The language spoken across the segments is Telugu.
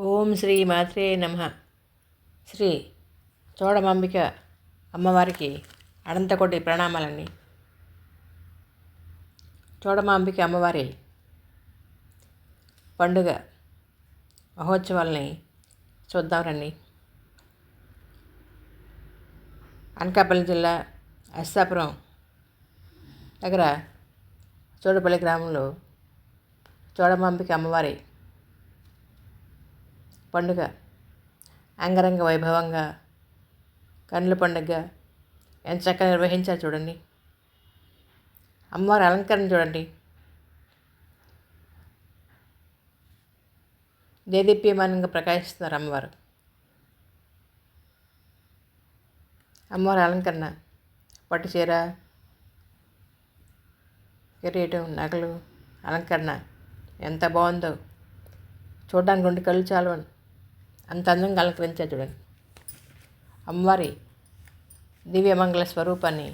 ఓం శ్రీ మాత్రే నమః. శ్రీ చోడమాంబిక అమ్మవారికి అనంతకోటి ప్రణామాలండి. చోడమాంబిక అమ్మవారి పండుగ మహోత్సవాల్ని చూద్దాం రండి. అనకాపల్లి జిల్లా అస్సాపురం దగ్గర చోడపల్లి గ్రామంలో చోడమాంబిక అమ్మవారి పండుగ అంగరంగ వైభవంగా కన్నుల పండుగగా ఎంత చక్కగా నిర్వహించారు చూడండి. అమ్మవారి అలంకరణ చూడండి, దేదీప్యమానంగా ప్రకాశిస్తున్నారు అమ్మవారు. అమ్మవారి అలంకరణ పట్టు చీర, కిరీటం, నగలు అలంకరణ ఎంత బాగుందో చూడడానికి రెండు కళ్ళు చాలు అంత అందంగా అలంకరించారు చూడండి. అమ్మవారి దివ్యమంగళ స్వరూపాన్ని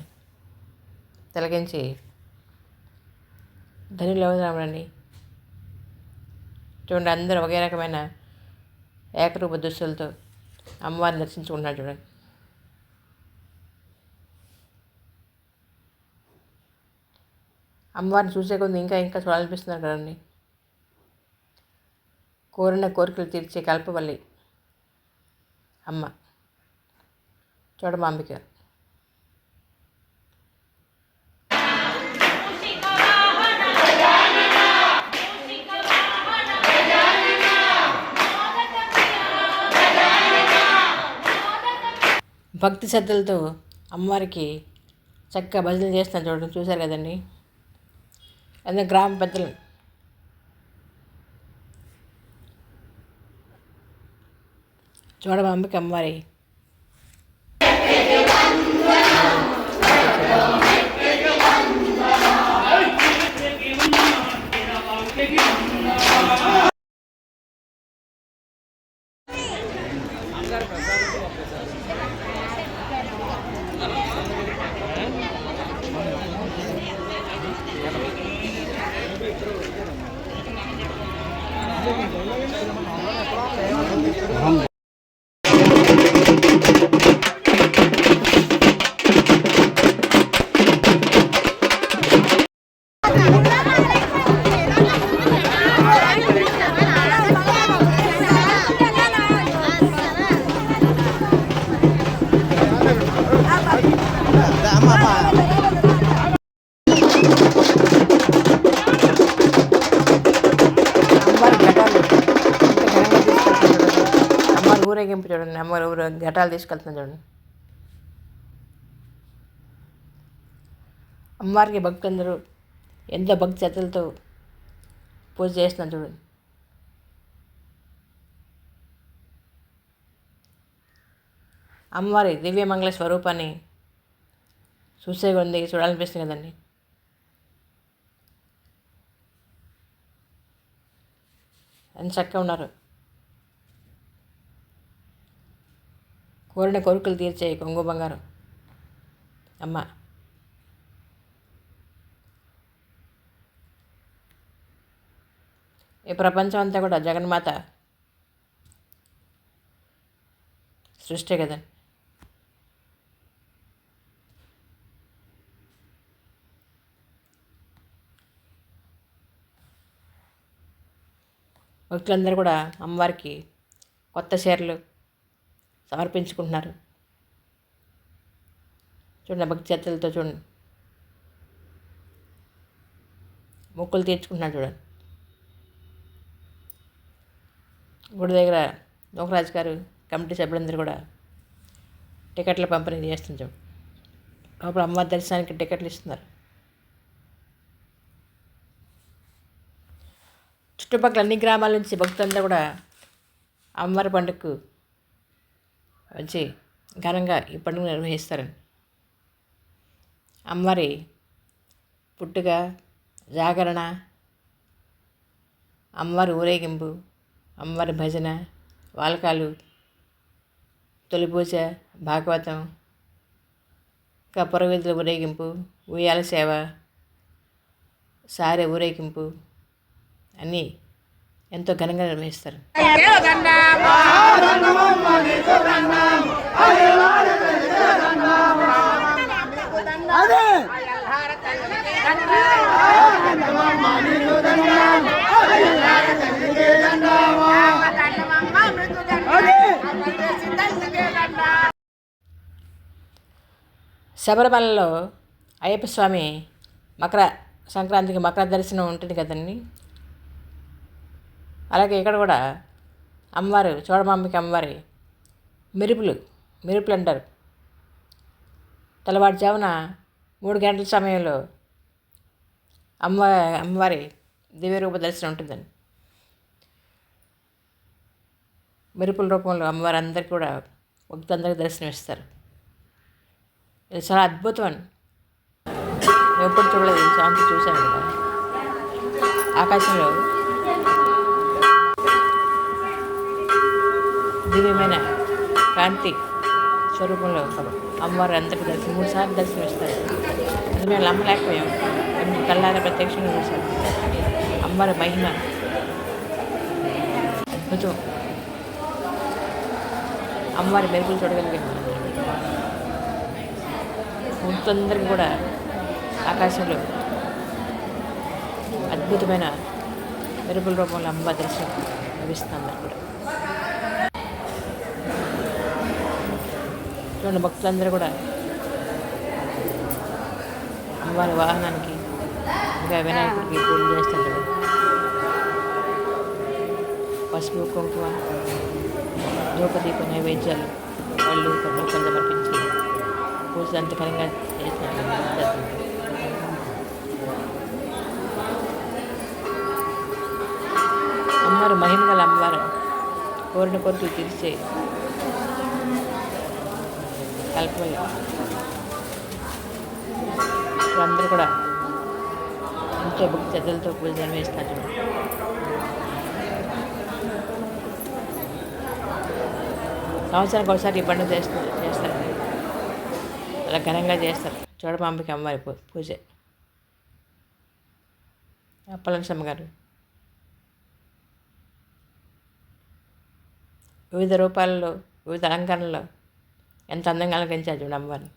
తిలకించి ధనులు అవుతామండి. చూడండి, అందరూ ఒకే రకమైన ఏకరూప దుస్తులతో అమ్మవారిని దర్శించుకుంటున్నారు చూడండి. అమ్మవారిని చూసే కొద్ది ఇంకా ఇంకా చూడాలనిపిస్తున్నారు కదండి. కోరిన కోరికలు తీర్చే కల్పవల్లి అమ్మ చోడమాంబిక. భక్తి శ్రద్ధలతో అమ్మవారికి చక్కగా భజనలు చేస్తున్నారు చూడండి. చూశారు కదండి. అందరూ గ్రామ పెద్దలు చోడమాంబిక అమ్మవారి ఊరేగింపు చూడండి. అమ్మవారు ఘటాలు తీసుకెళ్తున్నారు చూడండి. అమ్మవారికి భక్తులందరూ ఎంతో భక్తి శ్రద్ధలతో పూజ చేస్తున్నారు చూడండి. అమ్మవారి దివ్యమంగళ స్వరూపాన్ని చూసే ఉంది చూడాలనిపిస్తుంది కదండి. ఎంత చక్కగా ఉన్నారు. కోరిన కోరికలు తీర్చే కొంగు బంగారం అమ్మ. ఈ ప్రపంచం అంతా కూడా జగన్మాత సృష్టి కదండి. భక్తులందరూ కూడా అమ్మవారికి కొత్త చీరలు సమర్పించుకుంటున్నారు చూడండి. భక్తి శ్రద్ధలతో చూడండి, మొక్కులు తీర్చుకుంటున్నారు చూడండి. గుడి దగ్గర నోకరాజు గారు కమిటీ సభ్యులందరూ కూడా టికెట్ల పంపిణీ చేస్తున్నారు. అప్పుడు అమ్మవారి దర్శనానికి టికెట్లు ఇస్తున్నారు. చుట్టుపక్కల అన్ని గ్రామాల నుంచి భక్తులందరూ కూడా అమ్మవారి పండుగకు వచ్చి ఘనంగా ఈ పండుగ నిర్వహిస్తారండి. అమ్మవారి పుట్టుక, జాగరణ, అమ్మవారి ఊరేగింపు, అమ్మవారి భజన, వాలకాలు, తొలి పూజ, భాగవతం, ఇంకా పురవీధుల ఊరేగింపు, ఉయ్యాల సేవ, సారె ఊరేగింపు అన్నీ ఎంతో ఘనంగా నిర్వహిస్తారు. శబరిమలలో అయ్యప్ప స్వామి మకర సంక్రాంతికి మకర దర్శనం ఉంటుంది కదండి. అలాగే ఇక్కడ కూడా అమ్మవారు చోడమాంబిక అమ్మవారి మెరుపులు అంటారు. తెల్లవారుజామున 3 గంటల సమయంలో అమ్మవారి దివ్యరూప దర్శనం ఉంటుందండి. మెరుపుల రూపంలో అమ్మవారు అందరికీ కూడా భక్తులందరికీ దర్శనం ఇస్తారు. ఇది చాలా అద్భుతం అండి. నేను ఎప్పుడు చూడలేదు, ఈ శాంతి చూశాను కదా. ఆకాశంలో దివ్యమైన కాంతి స్వరూపంలో అమ్మవారు అందరికీ 3 సార్లు దర్శనం ఇస్తారు. అది మేము నమ్మలేకపోయాం. కళ్ళారా ప్రత్యక్షంగా చూశాం. అమ్మవారి మహిమ అద్భుతం. అమ్మవారి మెరుపులు చూడగలిగాము. భక్తులందరికీ కూడా ఆకాశంలో అద్భుతమైన మెరుపుల రూపంలో అమ్మవారి దర్శనం లభిస్తుంది. అందరు కూడా చూడండి, భక్తులందరూ కూడా అమ్మవారి వాహనానికి ఇంకా వినాయకుడికి పూజలు చేస్తుంటారు. పసుపు కుంకుమ ధూపదీప నైవేద్యాలు వాళ్ళు కొంత సమర్పించి పూజలు అంత ఘనంగా చేస్తున్నారు. అమ్మవారు మహిమ గల అమ్మవారు, కోరిన కోరికలు తీర్చే కల్పవల్లి. అందరూ కూడా ఎంతో భక్తి శ్రద్ధలతో పూజలు నిర్వహిస్తారు. సంవత్సరానికి ఒకసారి ఈ పండుగ చేస్తారు. అలా ఘనంగా చేస్తారు. చోడమాంబిక అమ్మవారి పూజ. అప్పలనరసమ్మ గారు వివిధ రూపాలలో, వివిధ అలంకరణలో ఎంత అందంగా అలంకరించారు చూడండి అమ్మవారిని.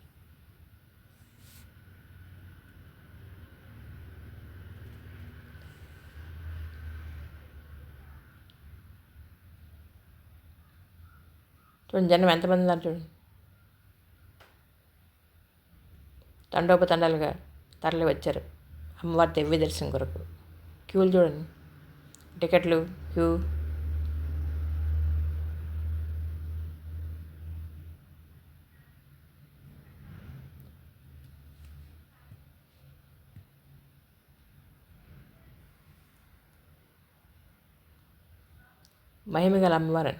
చూడండి జనం ఎంతమంది ఉన్నారు చూడండి. తండోపతండాలుగా తరలి వచ్చారు అమ్మవారి దివ్య దర్శనం కొరకు. క్యూలు చూడండి, టికెట్లు క్యూ. మహిమగల అమ్మవారు.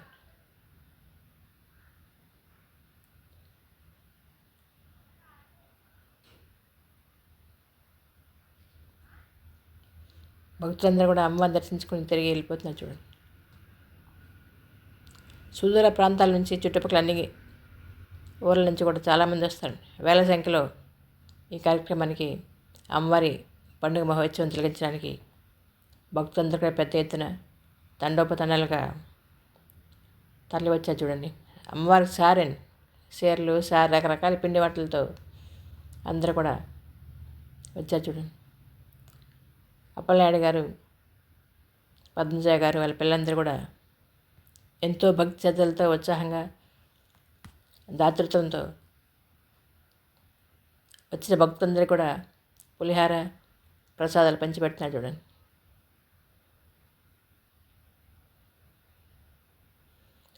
భక్తులందరూ కూడా అమ్మవారిని దర్శించుకుని తిరిగి వెళ్ళిపోతున్నారు చూడండి. సుదూర ప్రాంతాల నుంచి, చుట్టుపక్కల అన్ని ఊర్ల నుంచి కూడా చాలామంది వస్తారు. వేల సంఖ్యలో ఈ కార్యక్రమానికి అమ్మవారి పండుగ మహోత్సవం తిలకించడానికి భక్తులందరూ కూడా పెద్ద ఎత్తున తండోపతండాలుగా తరలి వచ్చారు చూడండి. అమ్మవారికి సారెలు రకరకాల పిండి వంటలతో అందరూ కూడా వచ్చారు చూడండి. అప్పలనాయుడు గారు, పద్మజ గారు, వాళ్ళ పిల్లలందరూ కూడా ఎంతో భక్తి శ్రద్ధలతో, ఉత్సాహంగా, దాతృత్వంతో వచ్చిన భక్తులందరూ కూడా పులిహార ప్రసాదాలు పంచిపెడుతున్నారు చూడండి.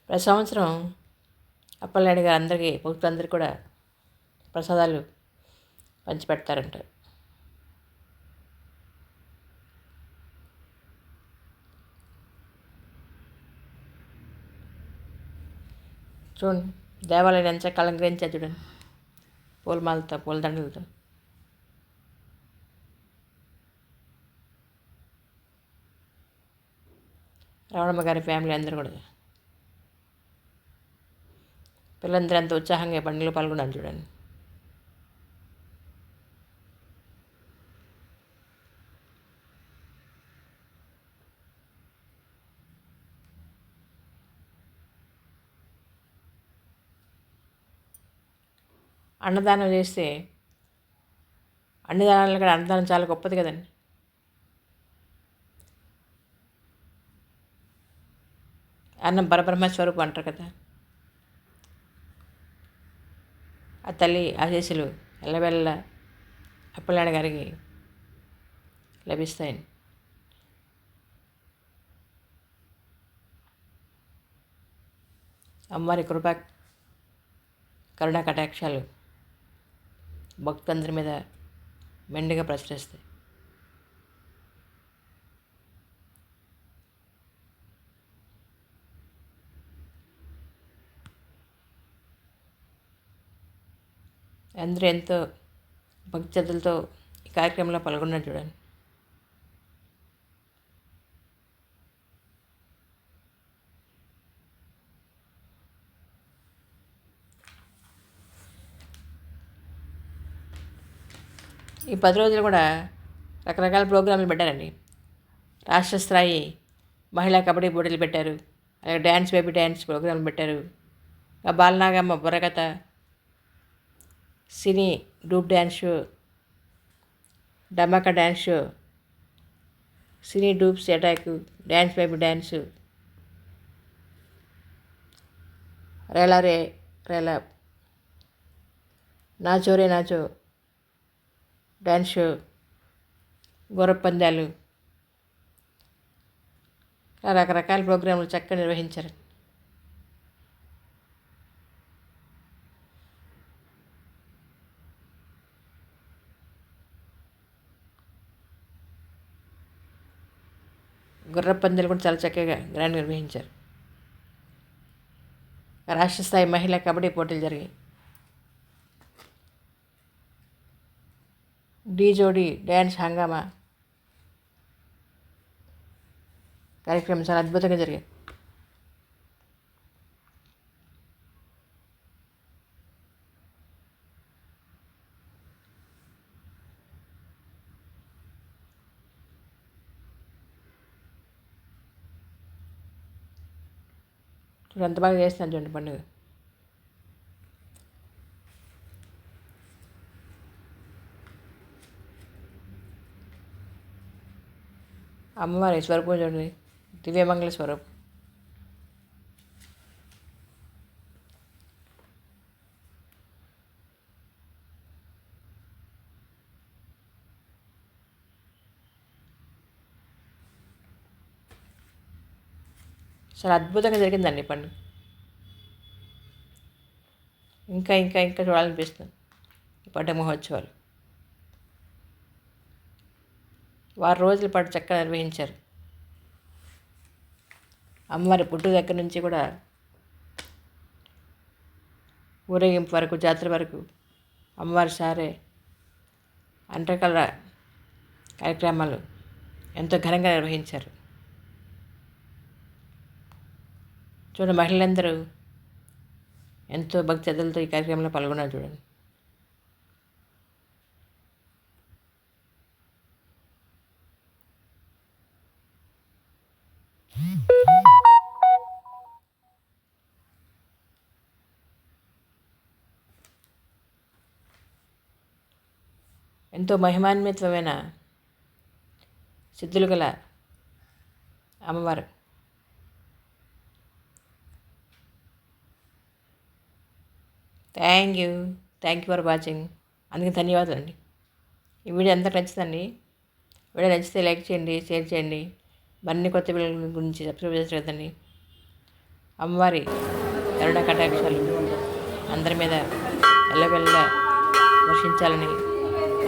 ప్రతి సంవత్సరం అప్పలనాయుడు గారు అందరికీ, భక్తులందరికీ కూడా ప్రసాదాలు పంచిపెడతారంట. చూడండి, దేవాలయం ఎంత అలంకరించారు చూడండి, పూలమాలతో, పూలదండలతో. రావణమ్మ గారి ఫ్యామిలీ అందరూ కూడా, పిల్లలందరూ అంత ఉత్సాహంగా పండుగలో పాల్గొన్నారు చూడండి. అన్నదానం చేస్తే అన్ని దానాల కూడా అన్నదానం చాలా గొప్పది కదండి. అన్నం పరబ్రహ్మ స్వరూపం అంటారు కదా. ఆ తల్లి ఆశీస్సులు ఎల్లవెల్ల అప్పలనాయుడు గారికి లభిస్తాయని. అమ్మవారి కృపా కరుణా కటాక్షాలు భక్తులందరి మీద మెండుగా ప్రసరిస్తాయి. అందరూ ఎంతో భక్తి శ్రద్ధలతో ఈ కార్యక్రమంలో పాల్గొన్నారు చూడండి. ఈ 10 రోజులు కూడా రకరకాల ప్రోగ్రాంలు పెట్టారండి. రాష్ట్ర స్థాయి మహిళా కబడ్డీ పోటీలు పెట్టారు, అలాగే డ్యాన్స్ బేబీ డ్యాన్స్ ప్రోగ్రాంలు పెట్టారు. బాలనాగమ్మ బుర్రకథ, cine group dance show, Dhamaka dance show, cine dupes attack, dance baby dance, Rela Re Rela, Nacho Re Nacho dance show, గుర్ర పందాలు, రకరకాల ప్రోగ్రాంలు చక్కగా నిర్వహించారు. గుర్ర పందాలు కూడా చాలా చక్కగా గ్రాండ్ నిర్వహించారు. రాష్ట్ర స్థాయి మహిళా కబడ్డీ పోటీలు జరిగాయి. డీ జోడీ డ్యాన్స్ హంగామా కార్యక్రమం చాలా అద్భుతంగా జరిగాయి. చూడు ఎంత బాగా చేస్తాను చూడండి పండుగ. అమ్మవారి స్వరూపం చూడండి, దివ్యమంగళ స్వరూపం. చాలా అద్భుతంగా జరిగిందండి పండుగ. ఇంకా ఇంకా ఇంకా చూడాలనిపిస్తుంది ఈ పండుగ మహోత్సవాలు. 6 రోజుల పాటు చక్కగా నిర్వహించారు. అమ్మవారి పుట్టు దగ్గర నుంచి కూడా ఊరేగింపు వరకు, జాతర వరకు అమ్మవారి సారే అన్ని రకాల కార్యక్రమాలు ఎంతో ఘనంగా నిర్వహించారు. చూడండి, మహిళలందరూ ఎంతో భక్తి శ్రద్ధలతో ఈ కార్యక్రమంలో పాల్గొన్నారు చూడండి. ఎంతో మహిమాన్వితమైన సిద్ధులు గల అమ్మవారు. Thank you for watching. అందుకే ధన్యవాదాలు అండి. ఈ వీడియో అంతా నచ్చుతుంది. వీడియో నచ్చితే లైక్ చేయండి, షేర్ చేయండి. మరిన్ని కొత్త వీడియోల గురించి సబ్స్క్రైబ్ చేసి అమ్మవారి కరుణ కటాక్షాలు అందరి మీద ఎల్లవెల్ల వర్షించాలని,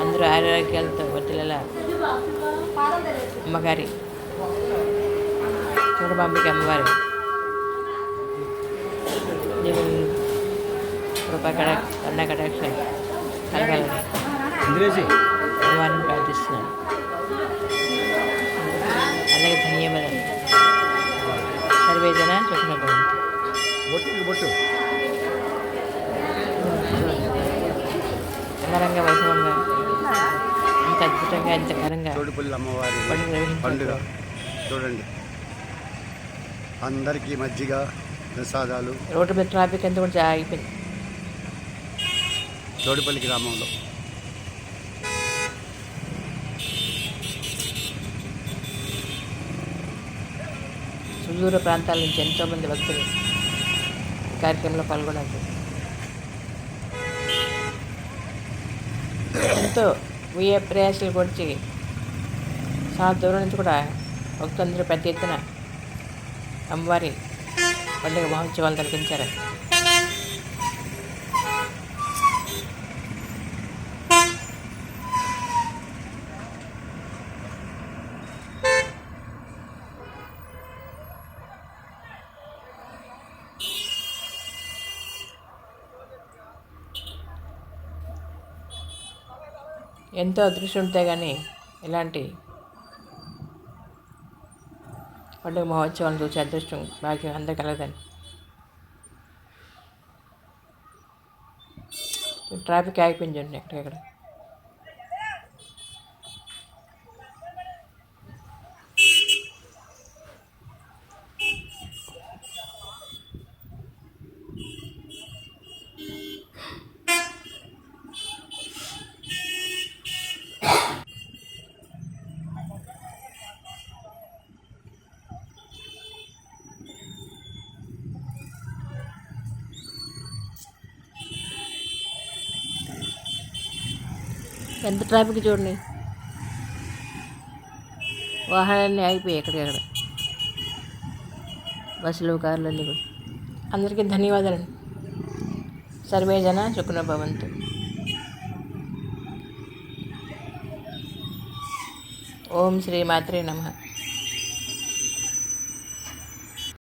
అందరూ ఆరోగ్యాలతో వర్తిల్లేలా అమ్మగారి చూడబాంబిక అమ్మవారి కృపా కరుణ కటాక్షాలు కలగాలని అమ్మవారిని ప్రార్థిస్తున్నాను. అలాగే ధన్యవాదాలు. సర్వేజన సుఖినో భవంతు. అంగరంగ వైభవంగా, ఇంత అద్భుతంగా, ఇంత ఘనంగా పండుగ చూడండి. అందరికీ మజ్జిగ ప్రసాదాలు. రోడ్డు మీద ట్రాఫిక్ అంతా కూడా ఆగిపోయింది. చౌడిపల్లి గ్రామంలో. సుదూర ప్రాంతాల నుంచి ఎంతోమంది భక్తులు ఈ కార్యక్రమంలో పాల్గొన్నారు. ఎంతో వ్యయ ప్రయాసాలు కొడిచి చాలా దూరం నుంచి కూడా భక్తులందరూ పెద్ద ఎత్తున అమ్మవారి పండుగ మహోత్సవాలు తలపించారు. ఎంతో అదృష్టం ఉంటే కానీ ఇలాంటి పండుగ మహోత్సవాలను చూసే అదృష్టం భాగ్యం అందరికీ కలగదండి. ట్రాఫిక్ ఆగిపోయింది చూడండి ఎక్కడెక్కడ. ఎంత ట్రాఫిక్ చూడండి, వాహనాలన్నీ ఆగిపోయాయి ఎక్కడికక్కడ, బస్సులు కార్లు అన్నీ కూడా. అందరికీ ధన్యవాదాలండి. సర్వే జన సుఖినో భవంతు. ఓం శ్రీ మాత్రే నమః.